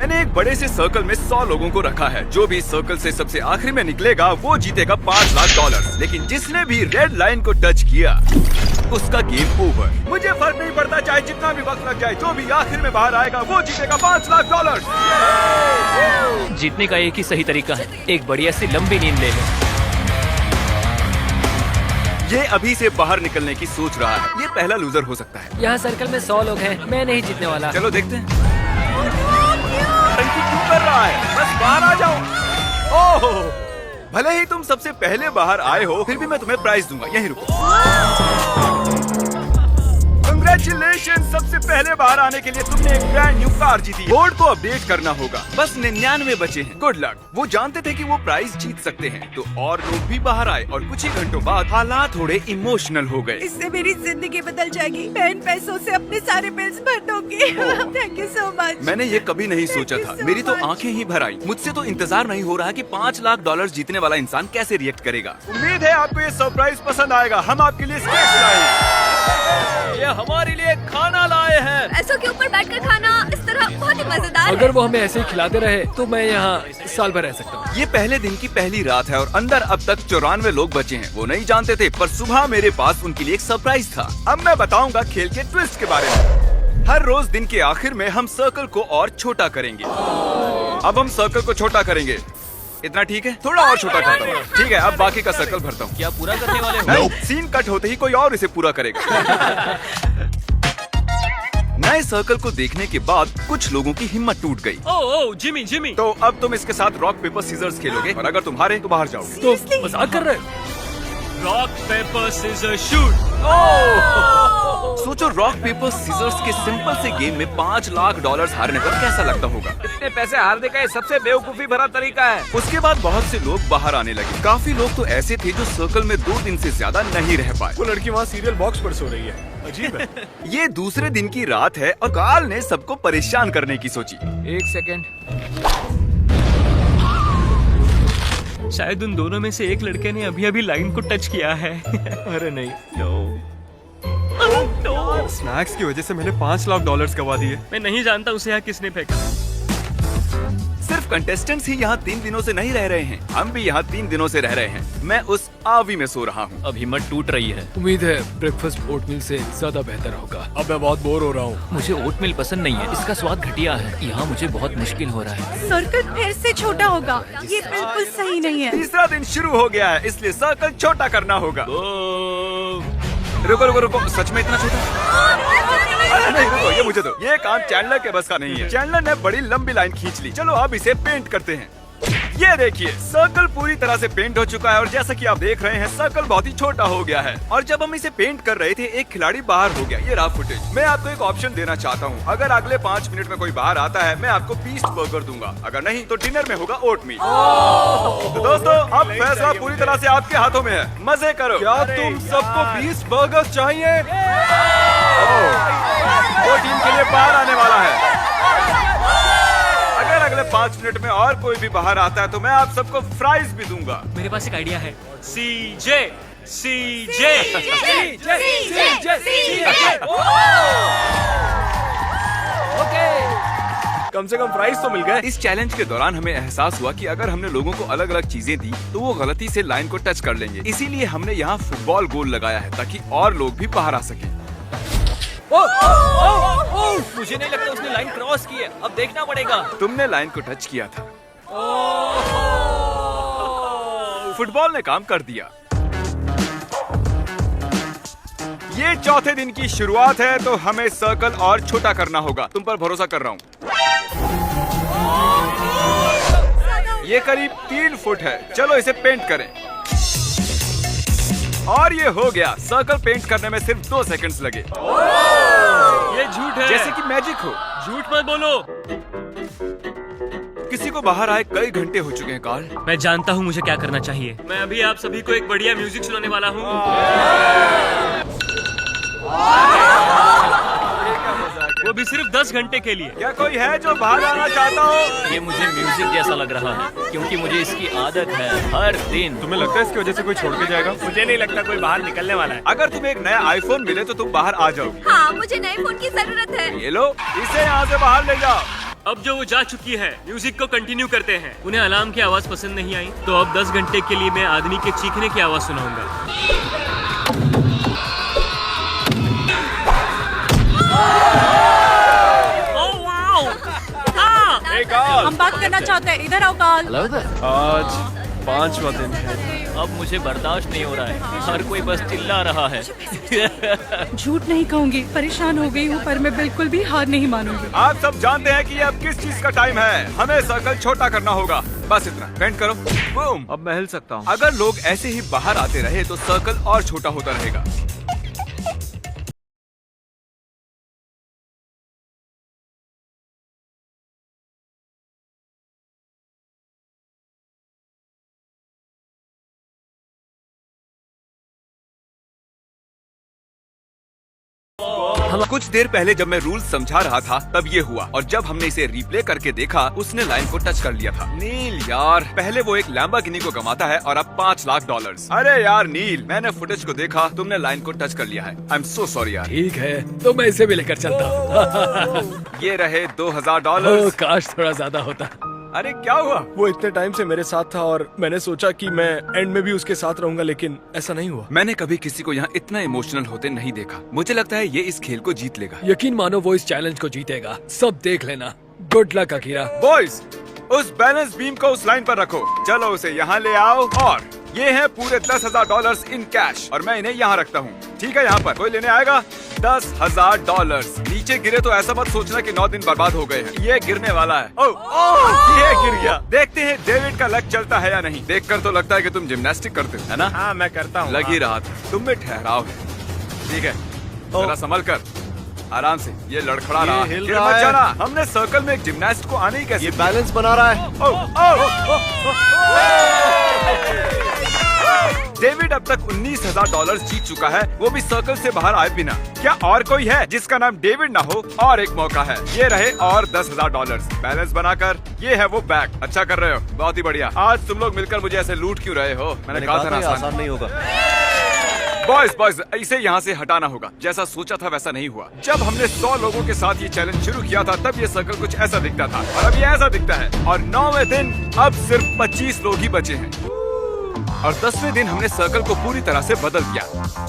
मैंने एक बड़े से सर्कल में 100 लोगों को रखा है। जो भी इस सर्कल से सबसे आखिरी में निकलेगा वो जीतेगा $5 लाख। लेकिन जिसने भी रेड लाइन को टच किया उसका गेम ओवर। मुझे फर्क नहीं पड़ता चाहे जितना भी वक्त लग जाए, जो भी आखिर में बाहर आएगा वो जीतेगा $5 लाख। जीतने का एक ही सही तरीका है, एक बढ़िया सी लंबी नींद ले लो। ये अभी से बाहर निकलने की सोच रहा है। ये पहला लूजर हो सकता है। यहाँ सर्कल में 100 लोग हैं, मैं नहीं जीतने वाला। चलो देखते हैं। टंकी क्यों कर रहा है? बस बाहर आ जाओ। ओह, भले ही तुम सबसे पहले बाहर आए हो, फिर भी मैं तुम्हें प्राइज दूंगा। यहीं रुको। Congratulations! सबसे पहले बाहर आने के लिए तुमने एक ब्रांड न्यू कार जीती है। बोर्ड को अपडेट करना होगा। बस 99 बचे हैं। Good luck. वो जानते थे कि वो प्राइज जीत सकते हैं, तो और लोग भी बाहर आए और कुछ ही घंटों बाद हालात थोड़े इमोशनल हो गए। इससे मेरी जिंदगी बदल जाएगी। मैं इन पैसों से अपने सारे बिल्स भर दूंगी। Thank you so much. मैंने ये कभी नहीं सोचा था। मेरी तो आंखें ही भर आई। मुझसे तो इंतजार नहीं हो रहा कि $5 लाख जीतने वाला इंसान कैसे रिएक्ट करेगा। उम्मीद है आपको ये सरप्राइज पसंद आएगा। हम आपके लिए स्नैक्स लाए हैं। ये हमारे लिए खाना लाए हैं। पैसों के ऊपर बैठकर खाना इस तरह बहुत ही मजेदार है। अगर वो हमें ऐसे ही खिलाते रहे तो मैं यहाँ साल भर रह सकता हूँ। ये पहले दिन की पहली रात है और अंदर अब तक 94 लोग बचे हैं। वो नहीं जानते थे, पर सुबह मेरे पास उनके लिए एक सरप्राइज था। अब मैं बताऊंगा खेल के ट्विस्ट के बारे में। हर रोज दिन के आखिर में हम सर्कल को और छोटा करेंगे। अब हम सर्कल को छोटा करेंगे। इतना ठीक है? थोड़ा और छोटा करता हूँ। ठीक है, अब बाकी का सर्कल भरता हूँ। क्या पूरा करने वाले हो? नहीं, सीन कट होते ही कोई और इसे पूरा करेगा। नए सर्कल को देखने के बाद कुछ लोगों की हिम्मत टूट गई। ओह जिमी जिमी। तो अब तुम इसके साथ रॉक पेपर सीजर्स खेलोगे और अगर तुम हारे तो बाहर जाओगे। तो मजाक कर रहे हो? Rock paper scissor shoot. सोचो, रॉक पेपर सीजर्स के सिंपल से गेम में $5 लाख हारने पर कैसा लगता होगा। इतने पैसे हारने का ये सबसे बेवकूफी भरा तरीका है। उसके बाद बहुत से लोग बाहर आने लगे। काफी लोग तो ऐसे थे जो सर्कल में 2 दिन से ज्यादा नहीं रह पाए। वो लड़की वहाँ सीरियल बॉक्स पर सो रही है। अजीब है। ये दूसरे दिन की रात है और कार्ल ने सबको परेशान करने की सोची। एक सेकंड। शायद उन दोनों में से एक लड़के ने अभी अभी लाइन को टच किया है। अरे नहीं। स्नैक्स की वजह से मैंने $5 लाख गवा दिए। मैं नहीं जानता उसे यहाँ किसने फेंका। सिर्फ कंटेस्टेंट्स ही यहाँ 3 दिनों से नहीं रह रहे हैं। हम भी यहाँ 3 दिनों से रह रहे हैं। मैं उस आवी में सो रहा हूँ। अब हिम्मत टूट रही है। उम्मीद है ब्रेकफास्ट ओटमील से ज्यादा बेहतर होगा। अब मैं बहुत बोर हो रहा हूँ। मुझे ओटमील पसंद नहीं है, इसका स्वाद घटिया है। यहाँ मुझे बहुत मुश्किल हो रहा है। सर्कल फिर से छोटा होगा। ये बिल्कुल सही नहीं है। तीसरा दिन शुरू हो गया है, इसलिए सर्कल छोटा करना होगा। रुको रुको रुको, सच में इतना छोटा? अरे नहीं, रुको, ये मुझे दो। ये काम चैंडलर के बस का नहीं है। चैंडलर ने बड़ी लंबी लाइन खींच ली। चलो अब इसे पेंट करते हैं। ये देखिए, सर्कल पूरी तरह से पेंट हो चुका है और जैसा कि आप देख रहे हैं सर्कल बहुत ही छोटा हो गया है। और जब हम इसे पेंट कर रहे थे एक खिलाड़ी बाहर हो गया। ये रहा फुटेज। मैं आपको एक ऑप्शन देना चाहता हूँ। अगर अगले 5 मिनट में कोई बाहर आता है, मैं आपको बीस्ट बर्गर दूंगा। अगर नहीं तो डिनर में होगा ओटमील। तो दोस्तों, अब फैसला पूरी तरह से आपके हाथों में है। मजे करो। क्या तुम सबको 20 बर्गर चाहिए? वो टीम के लिए बाहर आने वाला है। अगर अगले 5 मिनट में और कोई भी बाहर आता है तो मैं आप सबको फ्राइज भी दूंगा। मेरे पास एक आइडिया है। सीजे सीजे कम से कम प्राइस तो मिल गए। इस चैलेंज के दौरान हमें एहसास हुआ कि अगर हमने लोगों को अलग अलग चीजें दी तो वो गलती से लाइन को टच कर लेंगे। इसीलिए हमने यहाँ फुटबॉल गोल लगाया है ताकि और लोग भी बाहर आ सके। मुझे नहीं लगता उसने लाइन क्रॉस की है। अब देखना पड़ेगा। तुमने लाइन को टच किया था। फुटबॉल ने काम कर दिया। ये चौथे दिन की शुरुआत है तो हमें सर्कल और छोटा करना होगा। तुम पर भरोसा कर रहा हूँ। ये करीब 3 फुट है। चलो इसे पेंट करें। और ये हो गया। सर्कल पेंट करने में सिर्फ 2 सेकंड्स लगे। ये झूठ है। जैसे कि मैजिक हो। झूठ मत बोलो। किसी को बाहर आए कई घंटे हो चुके हैं कार्ल। मैं जानता हूँ मुझे क्या करना चाहिए। मैं अभी आप सभी को एक बढ़िया म्यूजिक सुनाने वाला हूँ। वो भी सिर्फ 10 घंटे के लिए। क्या कोई है जो बाहर आना चाहता हो? ये मुझे म्यूजिक जैसा लग रहा है क्योंकि मुझे इसकी आदत है हर दिन। तुम्हें लगता है इसकी वजह से कोई छोड़ के जाएगा? मुझे नहीं लगता कोई बाहर निकलने वाला है। अगर तुम्हें एक नया आईफोन मिले तो तुम बाहर आ जाओगे। हाँ, मुझे नए फोन की जरूरत है। ये लो, इसे यहाँ से बाहर ले जाओ। अब जो वो जा चुकी है, म्यूजिक को कंटिन्यू करते हैं। उन्हें अलार्म की आवाज पसंद नहीं आई, तो अब 10 घंटे के लिए मैं आदमी के चीखने की आवाज सुनाऊंगा। हम बात करना चाहते हैं, इधर आओ काल। आज 5वां दिन है। अब मुझे बर्दाश्त नहीं हो रहा है, हर कोई बस चिल्ला रहा है। झूठ नहीं कहूंगी, परेशान हो गई हूँ, पर मैं बिल्कुल भी हार नहीं मानूंगी। आप सब जानते हैं कि ये अब किस चीज का टाइम है। हमें सर्कल छोटा करना होगा, बस इतना। बेंड करो, बूम। अब मैं हिल सकता हूँ। अगर लोग ऐसे ही बाहर आते रहे तो सर्कल और छोटा होता रहेगा। कुछ देर पहले जब मैं रूल समझा रहा था तब ये हुआ, और जब हमने इसे रिप्ले करके देखा उसने लाइन को टच कर लिया था। नील यार, पहले वो एक लैम्बोर्गिनी को गंवाता है और अब $5 लाख। अरे यार नील, मैंने फुटेज को देखा, तुमने लाइन को टच कर लिया है। आई एम सो सॉरी यार। ठीक है, तो मैं इसे भी लेकर चलता हूँ। ये रहे $2000। काश थोड़ा ज्यादा होता। अरे क्या हुआ? वो इतने टाइम से मेरे साथ था और मैंने सोचा कि मैं एंड में भी उसके साथ रहूंगा, लेकिन ऐसा नहीं हुआ। मैंने कभी किसी को यहाँ इतना इमोशनल होते नहीं देखा। मुझे लगता है ये इस खेल को जीत लेगा। यकीन मानो वो इस चैलेंज को जीतेगा, सब देख लेना। Good luck Akira. बॉयज, उस बैलेंस बीम को उस लाइन पर रखो। चलो उसे यहाँ ले आओ, और ये है पूरे $10,000 इन कैश, और मैं इन्हें यहाँ रखता हूँ। ठीक है, यहाँ पर कोई लेने आएगा? $10,000। नीचे गिरे तो ऐसा मत सोचना कि 9 दिन बर्बाद हो गए हैं। ये गिरने वाला है। ओह, ये गिर गया। देखते हैं डेविड का लक चलता है या नहीं। देखकर तो लगता है कि तुम जिम्नास्टिक करते हो, है ना? हाँ, मैं करता हूँ। लग ही रहा था। तुम में ठहराव है। ठीक है, जरा संभल कर, आराम से। ये लड़खड़ा रहा है, हिल गिर रहा मत है। जाना। हमने सर्कल में एक जिम्नास्ट को आने ही कैसे ये बैलेंस बना रहा है। डेविड अब तक $19,000 जीत चुका है, वो भी सर्कल से बाहर आए बिना। क्या और कोई है जिसका नाम डेविड ना हो? और एक मौका है, ये रहे और $10,000 बैलेंस बनाकर। ये है वो बैग। अच्छा कर रहे हो, बहुत ही बढ़िया। आज तुम लोग मिलकर मुझे ऐसे लूट क्यों रहे हो? मैंने कहा था ना आसान नहीं होगा। बॉयज, इसे यहाँ से हटाना होगा। जैसा सोचा था वैसा नहीं हुआ। जब हमने 100 लोगों के साथ ये चैलेंज शुरू किया था तब ये सर्कल कुछ ऐसा दिखता था, और अब ये ऐसा दिखता है। और 9वें दिन अब सिर्फ 25 लोग ही बचे हैं, और 10वें दिन हमने सर्कल को पूरी तरह से बदल दिया।